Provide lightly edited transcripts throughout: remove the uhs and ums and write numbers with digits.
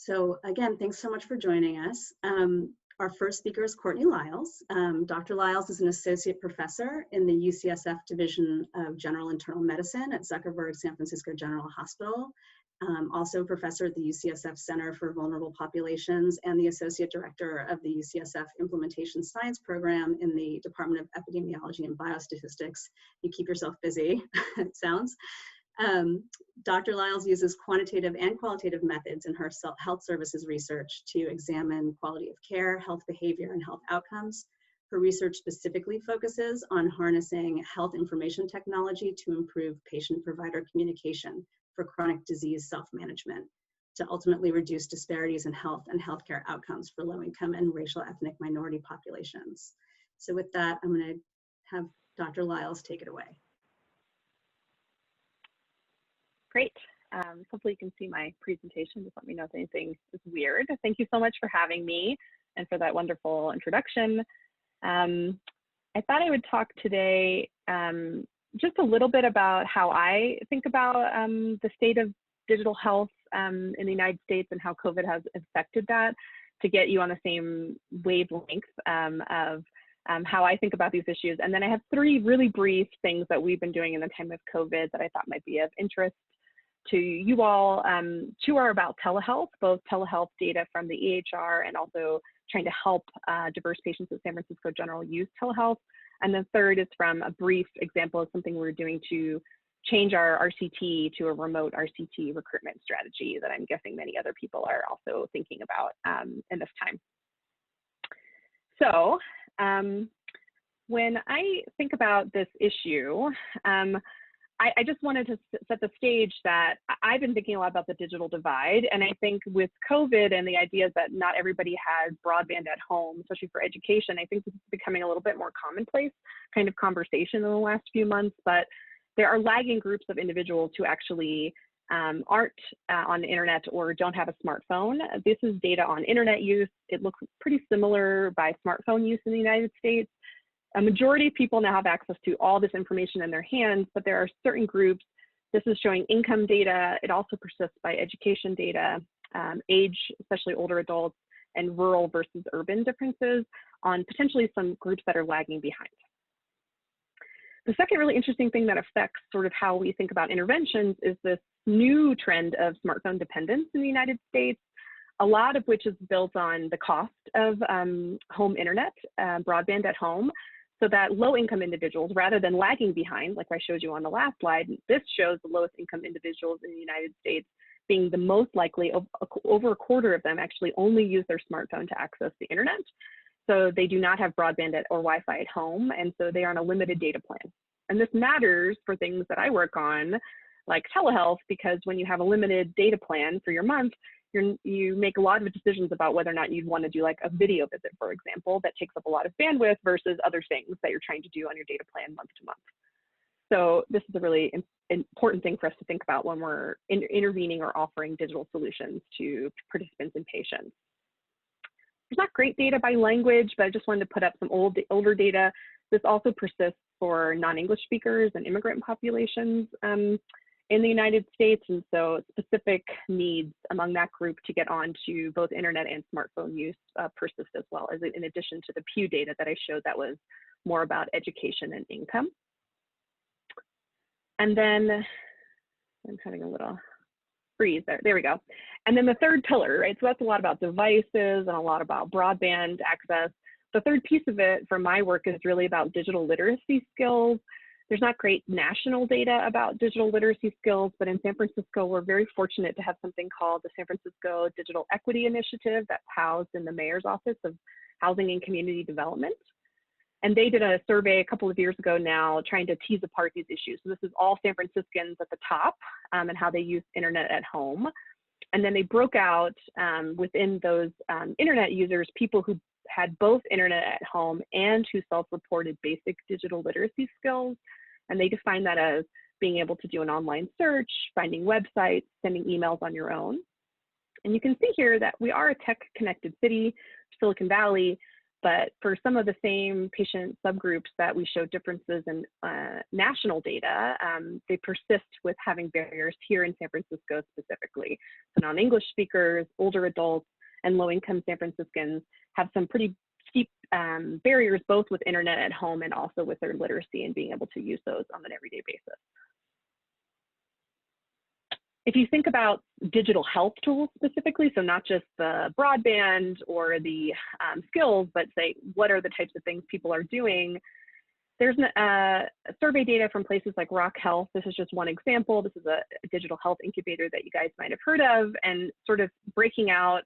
So again, thanks so much for joining us. Our first speaker is Courtney Lyles. Dr. Lyles is an associate professor in the UCSF Division of General Internal Medicine at Zuckerberg San Francisco General Hospital. Also a professor at the UCSF Center for Vulnerable Populations and the associate director of the UCSF Implementation Science program in the Department of Epidemiology and Biostatistics. You keep yourself busy, it sounds. Dr. Lyles uses quantitative and qualitative methods in her health services research to examine quality of care, health behavior, and health outcomes. Her research specifically focuses on harnessing health information technology to improve patient-provider communication for chronic disease self-management to ultimately reduce disparities in health and healthcare outcomes for low-income and racial ethnic minority populations. So with that, I'm going to have Dr. Lyles take it away. Great. Hopefully you can see my presentation. Just let me know if anything is weird. Thank you so much for having me and for that wonderful introduction. I thought I would talk today just a little bit about how I think about the state of digital health in the United States and how COVID has affected that, to get you on the same wavelength of how I think about these issues. And then I have three really brief things that we've been doing in the time of COVID that I thought might be of interest to you all. Two are about telehealth, both telehealth data from the EHR and also trying to help diverse patients at San Francisco General use telehealth. And the third is from a brief example of something we're doing to change our RCT to a remote RCT recruitment strategy that I'm guessing many other people are also thinking about in this time. So when I think about this issue, I just wanted to set the stage that I've been thinking a lot about the digital divide. And I think with COVID and the ideas that not everybody has broadband at home, especially for education, I think this is becoming a little bit more commonplace kind of conversation in the last few months. But there are lagging groups of individuals who actually aren't on the internet or don't have a smartphone. This is data on internet use. It looks pretty similar by smartphone use in the United States. A majority of people now have access to all this information in their hands, but there are certain groups. This is showing income data. It also persists by education data, age, especially older adults, and rural versus urban differences on potentially some groups that are lagging behind. The second really interesting thing that affects sort of how we think about interventions is this new trend of smartphone dependence in the United States, a lot of which is built on the cost of home internet, broadband at home, so that low-income individuals, rather than lagging behind, like I showed you on the last slide, this shows the lowest income individuals in the United States being the most likely, over a quarter of them actually only use their smartphone to access the internet. So they do not have broadband or Wi-Fi at home, and so they are on a limited data plan. And this matters for things that I work on, like telehealth, because when you have a limited data plan for your month, you make a lot of decisions about whether or not you'd want to do like a video visit, for example, that takes up a lot of bandwidth versus other things that you're trying to do on your data plan month to month. So this is a really important thing for us to think about when we're intervening or offering digital solutions to participants and patients. There's not great data by language, but I just wanted to put up some older data. This also persists for non-English speakers and immigrant populations in the United States, and so specific needs among that group to get onto both internet and smartphone use persist as well, as in addition to the Pew data that I showed that was more about education and income. And then I'm having a little freeze there. There we go. And then the third pillar, right? So that's a lot about devices and a lot about broadband access. The third piece of it for my work is really about digital literacy skills. There's not great national data about digital literacy skills, but in San Francisco, we're very fortunate to have something called the San Francisco Digital Equity Initiative that's housed in the Mayor's Office of Housing and Community Development. And they did a survey a couple of years ago now trying to tease apart these issues. So this is all San Franciscans at the top and how they use internet at home. And then they broke out within those internet users, people who had both internet at home and who self-reported basic digital literacy skills. And they define that as being able to do an online search, finding websites, sending emails on your own. And you can see here that we are a tech-connected city, Silicon Valley, But for some of the same patient subgroups that we showed differences in national data, they persist with having barriers here in San Francisco specifically. So non-English speakers, older adults, and low-income San Franciscans have some pretty steep barriers, both with internet at home and also with their literacy and being able to use those on an everyday basis. If you think about digital health tools specifically, so not just the broadband or the skills, but say, what are the types of things people are doing? There's survey data from places like Rock Health. This is just one example. This is a digital health incubator that you guys might have heard of, and sort of breaking out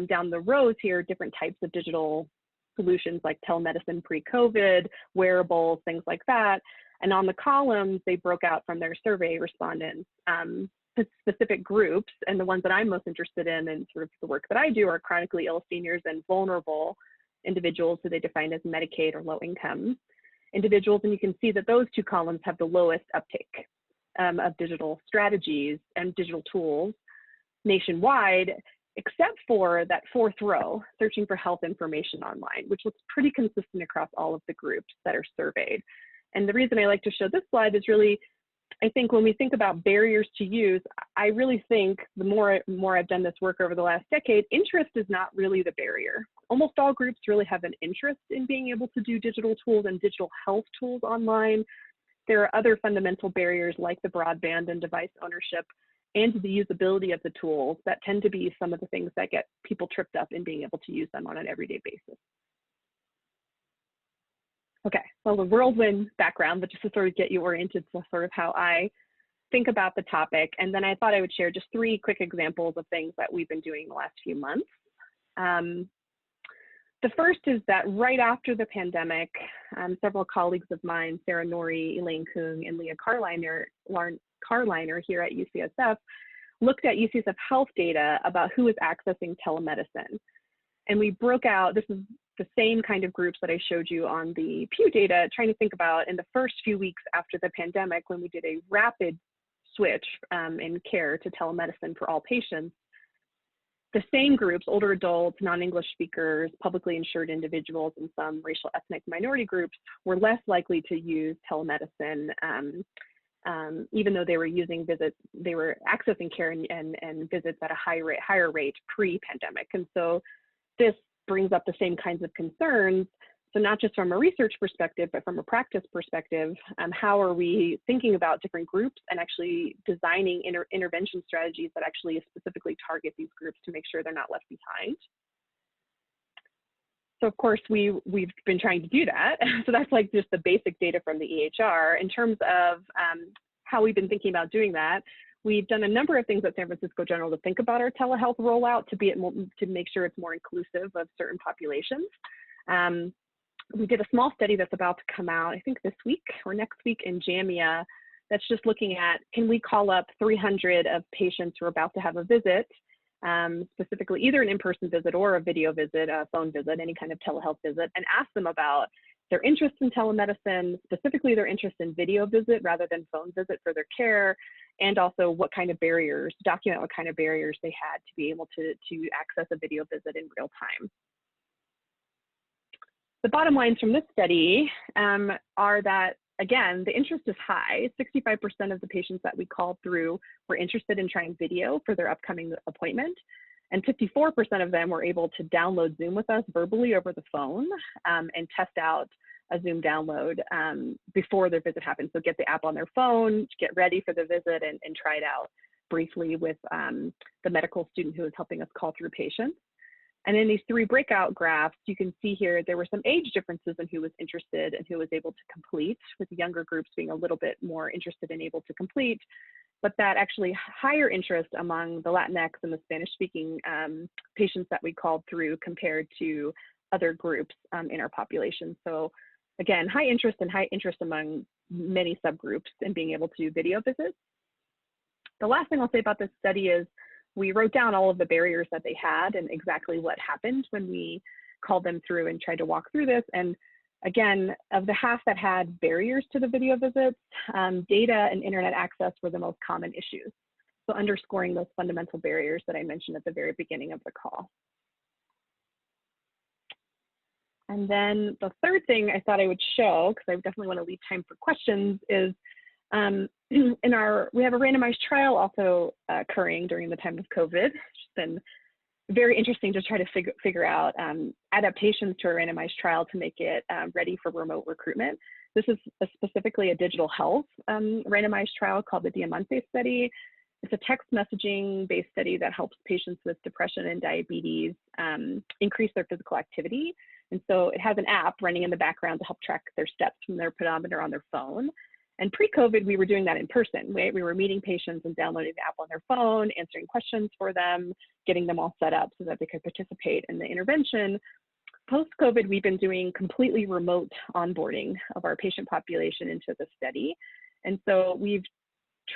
down the rows here, different types of digital solutions like telemedicine pre-COVID, wearables, things like that. And on the columns, they broke out from their survey respondents specific groups, and the ones that I'm most interested in and sort of the work that I do are chronically ill seniors and vulnerable individuals who they define as Medicaid or low income individuals. And you can see that those two columns have the lowest uptake of digital strategies and digital tools nationwide, except for that fourth row, searching for health information online, which looks pretty consistent across all of the groups that are surveyed. And the reason I like to show this slide is really, I think when we think about barriers to use, I really think the more I've done this work over the last decade, interest is not really the barrier. Almost all groups really have an interest in being able to do digital tools and digital health tools online. There are other fundamental barriers like the broadband and device ownership and the usability of the tools that tend to be some of the things that get people tripped up in being able to use them on an everyday basis. Okay, well, the whirlwind background, but just to sort of get you oriented to sort of how I think about the topic. And then I thought I would share just 3 quick examples of things that we've been doing the last few months. The first is that right after the pandemic, several colleagues of mine, Sarah Norrie, Elaine Kung, and Leah Carliner here at UCSF, looked at UCSF health data about who is accessing telemedicine. And we broke out, this is the same kind of groups that I showed you on the Pew data, trying to think about in the first few weeks after the pandemic, when we did a rapid switch in care to telemedicine for all patients, the same groups, older adults, non-English speakers, publicly insured individuals, and some racial ethnic minority groups were less likely to use telemedicine, even though they were using visits, they were accessing care and visits at a higher rate pre-pandemic. And so this brings up the same kinds of concerns. So not just from a research perspective, but from a practice perspective, how are we thinking about different groups and actually designing intervention strategies that actually specifically target these groups to make sure they're not left behind? So of course, we've been trying to do that. So that's like just the basic data from the EHR. In terms of how we've been thinking about doing that, we've done a number of things at San Francisco General to think about our telehealth rollout to make sure it's more inclusive of certain populations. We did a small study that's about to come out, I think this week or next week in JAMIA, that's just looking at, can we call up 300 of patients who are about to have a visit, specifically either an in-person visit or a video visit, a phone visit, any kind of telehealth visit, and ask them about their interest in telemedicine, specifically their interest in video visit rather than phone visit for their care, and also what kind of barriers, document what kind of barriers they had to be able to access a video visit in real time. The bottom lines from this study are that, again, the interest is high. 65% of the patients that we called through were interested in trying video for their upcoming appointment, and 54% of them were able to download Zoom with us verbally over the phone and test out a Zoom download before their visit happened. So get the app on their phone, get ready for the visit, and try it out briefly with the medical student who was helping us call through patients. And in these 3 breakout graphs, you can see here there were some age differences in who was interested and who was able to complete, with the younger groups being a little bit more interested and able to complete, but that actually higher interest among the Latinx and the Spanish-speaking patients that we called through compared to other groups in our population. So again, high interest among many subgroups in being able to do video visits. The last thing I'll say about this study is we wrote down all of the barriers that they had and exactly what happened when we called them through and tried to walk through this. And again, of the half that had barriers to the video visits, data and internet access were the most common issues. So underscoring those fundamental barriers that I mentioned at the very beginning of the call. And then the third thing I thought I would show, because I definitely want to leave time for questions, is we have a randomized trial also occurring during the time of COVID. It's been very interesting to try to figure out adaptations to a randomized trial to make it ready for remote recruitment. This is specifically a digital health randomized trial called the DIAMANTE study. It's a text messaging based study that helps patients with depression and diabetes increase their physical activity. And so it has an app running in the background to help track their steps from their pedometer on their phone. And pre-COVID, we were doing that in person. We were meeting patients and downloading the app on their phone, answering questions for them, getting them all set up so that they could participate in the intervention. Post-COVID, we've been doing completely remote onboarding of our patient population into the study. And so we've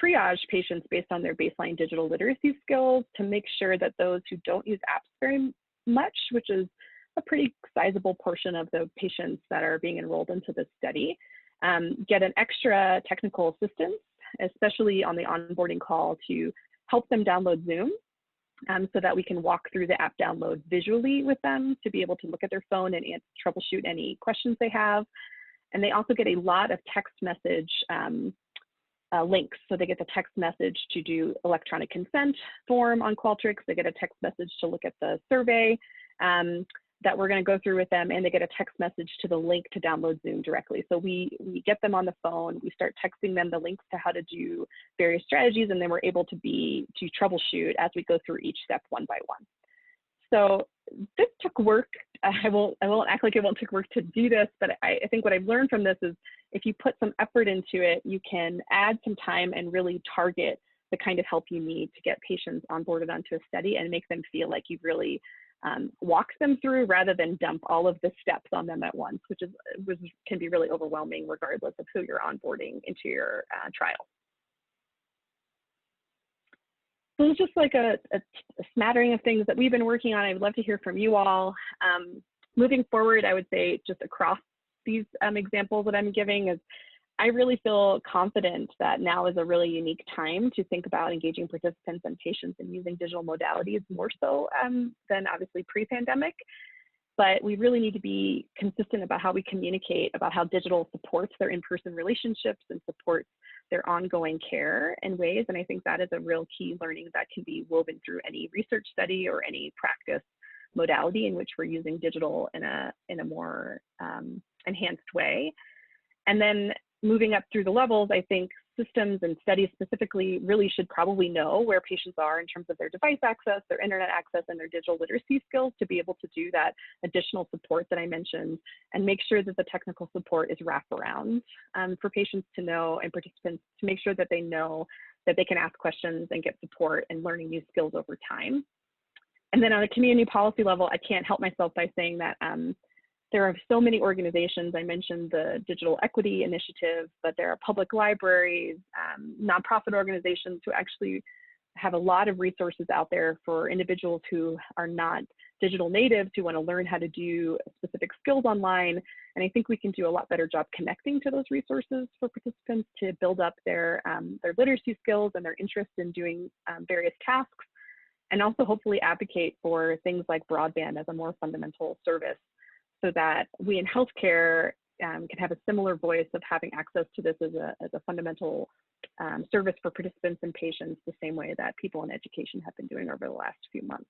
triaged patients based on their baseline digital literacy skills to make sure that those who don't use apps very much, which is a pretty sizable portion of the patients that are being enrolled into this study, get an extra technical assistance, especially on the onboarding call, to help them download Zoom so that we can walk through the app download visually with them to be able to look at their phone and troubleshoot any questions they have. And they also get a lot of text message links. So they get the text message to do electronic consent form on Qualtrics. They get a text message to look at the survey that we're going to go through with them, and they get a text message to the link to download Zoom directly. So we get them on the phone, we start texting them the links to how to do various strategies, and then we're able to troubleshoot as we go through each step one by one. So this took work. I won't act like it won't take work to do this, but I think what I've learned from this is if you put some effort into it, you can add some time and really target the kind of help you need to get patients onboarded onto a study and make them feel like you've really walked them through rather than dump all of the steps on them at once, which can be really overwhelming regardless of who you're onboarding into your trial. So it's just like a smattering of things that we've been working on. I'd love to hear from you all. Moving forward, I would say just across these examples that I'm giving is I really feel confident that now is a really unique time to think about engaging participants and patients in using digital modalities more so than obviously pre-pandemic. But we really need to be consistent about how we communicate about how digital supports their in-person relationships and supports their ongoing care in ways. And I think that is a real key learning that can be woven through any research study or any practice modality in which we're using digital in a more enhanced way. And then moving up through the levels, I think systems and studies specifically really should probably know where patients are in terms of their device access, their internet access, and their digital literacy skills to be able to do that additional support that I mentioned, and make sure that the technical support is wrapped around for patients to know and participants to make sure that they know that they can ask questions and get support and learning new skills over time. And then on a community policy level, I can't help myself by saying that there are so many organizations. I mentioned the Digital Equity Initiative, but there are public libraries, nonprofit organizations who actually have a lot of resources out there for individuals who are not digital natives, who want to learn how to do specific skills online. And I think we can do a lot better job connecting to those resources for participants to build up their literacy skills and their interest in doing various tasks, and also hopefully advocate for things like broadband as a more fundamental service, so that we in healthcare can have a similar voice of having access to this as a fundamental service for participants and patients, the same way that people in education have been doing over the last few months.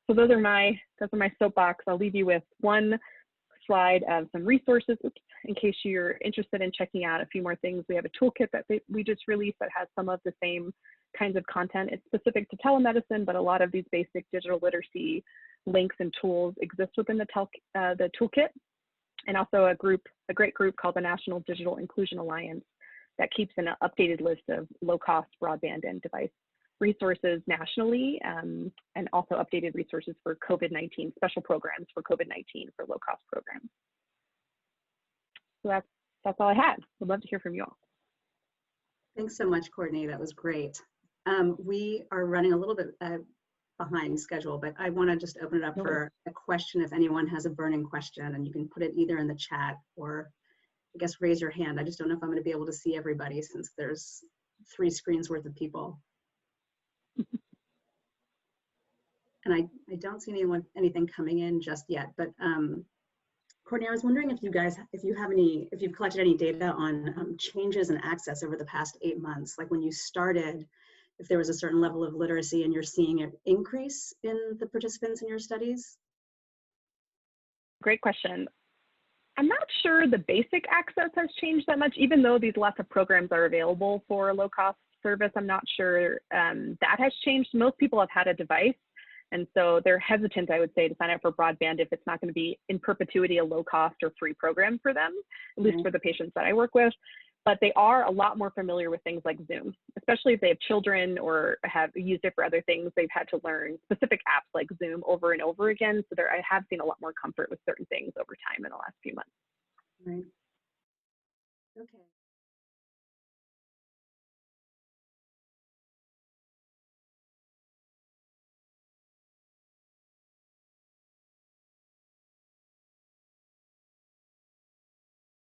So those are my soapbox. I'll leave you with one slide of some resources in case you're interested in checking out a few more things. We have a toolkit that we just released that has some of the same kinds of content. It's specific to telemedicine, but a lot of these basic digital literacy links and tools exist within the toolkit, and also a great group called the National Digital Inclusion Alliance that keeps an updated list of low-cost broadband and device resources nationally, and also updated resources for COVID-19, special programs for COVID-19 for low-cost programs. So that's all I had. Would love to hear from you all. Thanks so much, Courtney. That was great. We are running a little bit behind schedule, but I want to just open it up for a question if anyone has a burning question, and you can put it either in the chat or I guess raise your hand. I just don't know if I'm going to be able to see everybody since there's 3 screens worth of people. And I don't see anything coming in just yet, but Courtney, I was wondering if you've collected any data on changes in access over the past 8 months, like when you started, if there was a certain level of literacy and you're seeing an increase in the participants in your studies? Great question. I'm not sure the basic access has changed that much, even though these lots of programs are available for low-cost service. I'm not sure that has changed. Most people have had a device, and so they're hesitant, I would say, to sign up for broadband if it's not going to be in perpetuity a low-cost or free program for them, at least for the patients that I work with. But they are a lot more familiar with things like Zoom, especially if they have children or have used it for other things. They've had to learn specific apps like Zoom over and over again. So I have seen a lot more comfort with certain things over time in the last few months. Right. Okay.